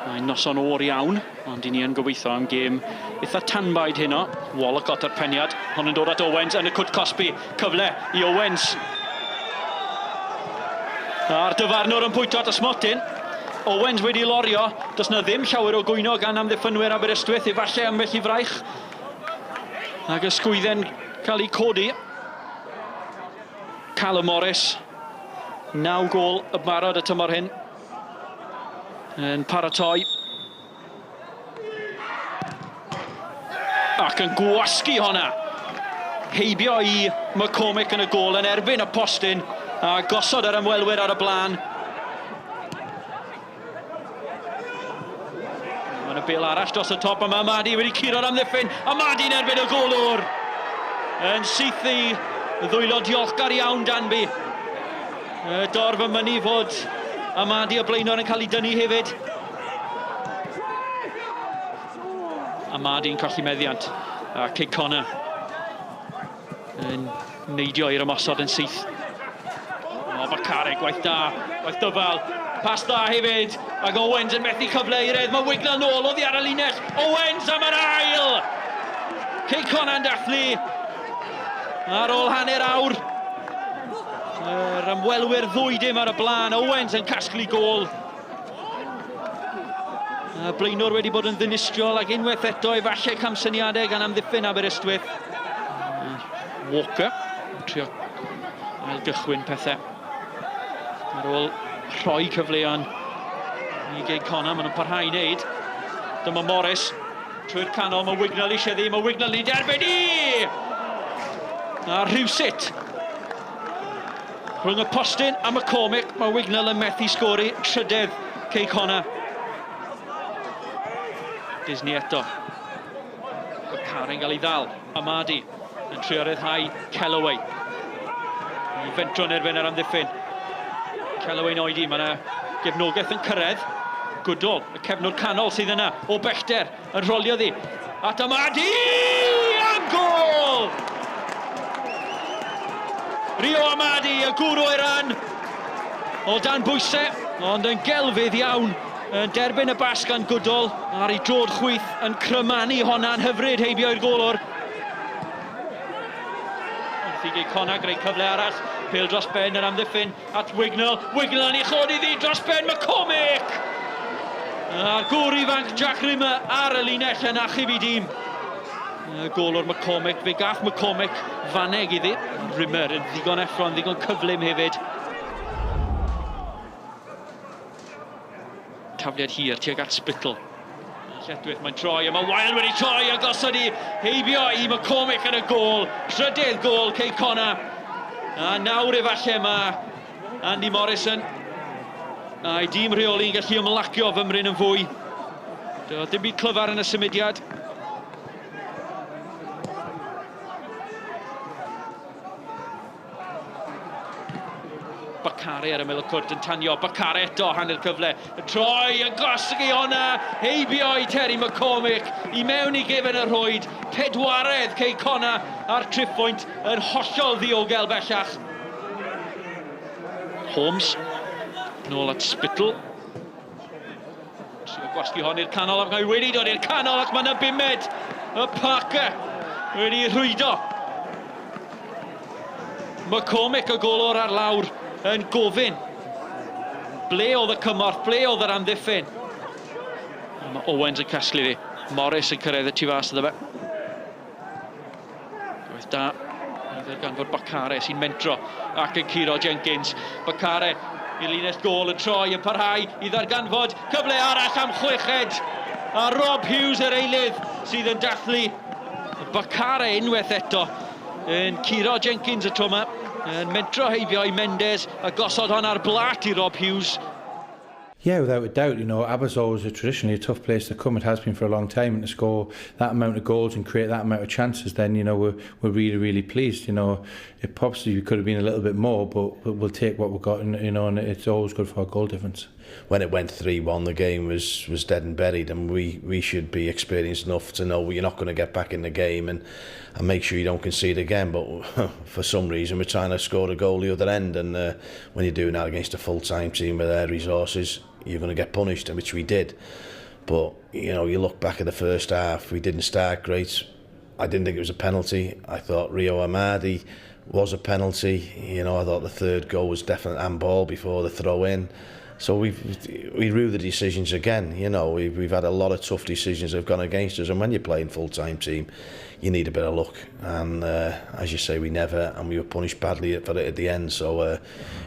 Mae'n noson o'r iawn, ond i ni yn gobeithio am gêm eitha tanbaid hynno. Wallock at yr peniad, hon yn dod at Owens yn y cwt cosbi. Cyfle i Owens. A'r dyfarnwr yn pwyto at ysmotyn. Owens wedi lorio, does na ddim llawer o gwyno gan amddiffynwyr Aberystwyth, efallai ambell i fraich. Ac ysgwydden cael ei codi. Callum Morris, 9 gôl y barod y tymor hyn. Yn paratoi. Ac yn gwasgu honna. Heibio i McCormick yn y gôl yn erbyn y postyn a gosod yr ymwelwyr ar y blaen. Mae'n y bêl arall dros y top yma. Madi wedi curo'r amddiffyn. A Madi'n erbyn y golwr. Yn syth i ddwylo diolchgar iawn Danby. Dorf y mynnu fod Madi y blaenor yn cael ei dynnu hefyd. Madi'n colli meddiant. A Cei Connah yn neidio i'r ymosod yn syth. Bacare, gwaith da, gwaith dyfal. Pas da hefyd, ac Owens yn methu cyfle i redd. Mae Wigler nôl, oddi ar y linell. Owens am yr ail! Cei Connah'n dathlu. Ar ôl hanner awr. Yr ymwelwyr ddwy dim ar y blaen. Owens yn casglu gôl. Blaenwr wedi bod yn ddinistriol ac unwaith eto efallai camsyniadau gan amddiffyn Aberystwyth. Walker yn trio ail gychwyn pethau. Ar ôl rhoi cyfleon i Cei Connah, maen nhw'n parhau i wneud. Dyma Morris, trwy'r canol, mae Wignall eisiau ddim, mae Wignall i derbyn i! A rhywsut. Rhwng y postyn a McCormick, mae Wignall yn methu sgori trydydd Cei Connah. Disney eto. Bacari'n cael ei ddal. Madi yn trio ryddhau Kellaway. I fentro yn erbyn yr amddiffyn. Kellaway'n oedi, mae yna gefnogaeth yn cyrraedd. Goodall, y cefnwr canol sydd yna. O bellter, yn rolio ddi. At Madi! A gol! Rio Madi, y gwrw i'r ran. O dan bwysau, ond yn gelfydd iawn. Yn derbyn y bas gan Goodall, ar ei drod chwyth yn crymanu honna'n hyfryd heibio i'r golwr. Cei Connah greu cyfle arall, pêl dros ben yr amddiffyn at Wignall. Wignall yn ei chodi ddi dros ben McCormick! A'r gŵr ifanc Jack Rimmer ar y linell yn achub i dîm. Golwr McCormick, fe gath McCormick faneg iddi. Rimmer yn ddigon effron, ddigon cyflym hefyd. Tafliad hir tuag at Spittle. Lledwyth mae'n troi, a mae Wild wedi troi a gosod i heibio i McCormick yn y gôl. Trydydd gôl Cei Connah. A nawr efallai mae Andy Morrison a'i dîm rheoli'n gallu ymlacio fymryn yn fwy. Dim byd clyfar yn y symudiad. Bacare ar y mil y cwrt yn tanio. Bacare eto, hanner cyfle. Y troi, y gosg i honna. Heibio i Terry McCormick. I mewn i gefen y rhwyd. Pedwaredd Cei Connah ar trippwynt yn hollol ddiogel bellach. Holmes. Nôl at Spittle. Trio gwasgu hon i'r canol. Ac mae wedi dod i'r canol ac mae yna bumed. Y Parker wedi rhwydo. McCormick y golwr ar lawr. Yn gofyn. Ble oedd y cymorth, ble oedd yr amddiffyn? Mae Owens yn casglu fi. Morris yn cyrraedd y tu fas iddo fe. Gwaith da. Either gan fod Bacare sy'n mentro ac yn curo Jenkins. Bacare i linell gôl yn troi yn parhau i ddarganfod. Cyfle arall am chweched. A Rob Hughes yr eilydd sydd yn dathlu. Bacare unwaith eto yn curo Jenkins y tro yma. Yn mentro heibio i Mendes a gosod hon ar blat i Rob Hughes. Yeah, without a doubt, you know, Aber's always traditionally a tough place to come. It has been for a long time, and to score that amount of goals and create that amount of chances, then, you know, we're really, really pleased. You know, it possibly could have been a little bit more, but we'll take what we've got, and, you know, and it's always good for our goal difference. When it went 3-1, the game was dead and buried, and we should be experienced enough to know you're not going to get back in the game and make sure you don't concede again. But for some reason, we're trying to score a goal the other end, and when you're doing that against a full-time team with their resources, you're going to get punished, which we did. But, you know, you look back at the first half, we didn't start great. I didn't think it was a penalty. I thought Rio Amadi was a penalty. You know, I thought the third goal was definite handball before the throw in. So we rue the decisions again. You know, we've had a lot of tough decisions that have gone against us, and when you're playing full-time team, you need a bit of luck. And as you say, we never, and we were punished badly for it at the end. So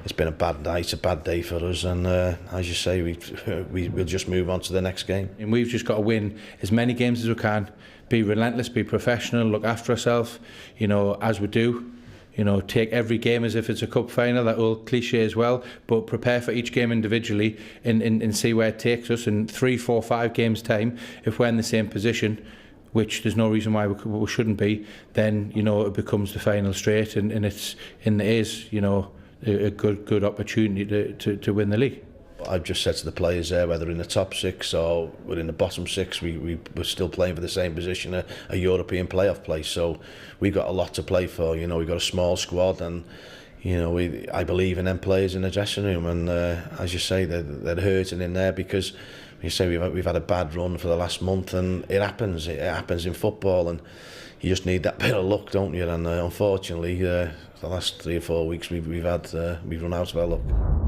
it's been a bad night, a bad day for us. And as you say, we'll just move on to the next game. And we've just got to win as many games as we can. Be relentless, be professional, look after ourselves. You know, as we do. You know, take every game as if it's a cup final, that old cliche as well, but prepare for each game individually and see where it takes us. In 3, 4, 5 games' time, if we're in the same position, which there's no reason why we shouldn't be, then, you know, it becomes the final straight, and it is, you know, a good opportunity to win the league. I've just said to the players there, whether in the top 6 or we're in the bottom 6, we're still playing for the same position, a European playoff place. So we've got a lot to play for. You know, we've got a small squad, and you know, I believe in them players in the dressing room. And as you say, they're hurting in there because you say we've had a bad run for the last month, and it happens. It happens in football, and you just need that bit of luck, don't you? And unfortunately, the last 3 or 4 weeks we've run out of our luck.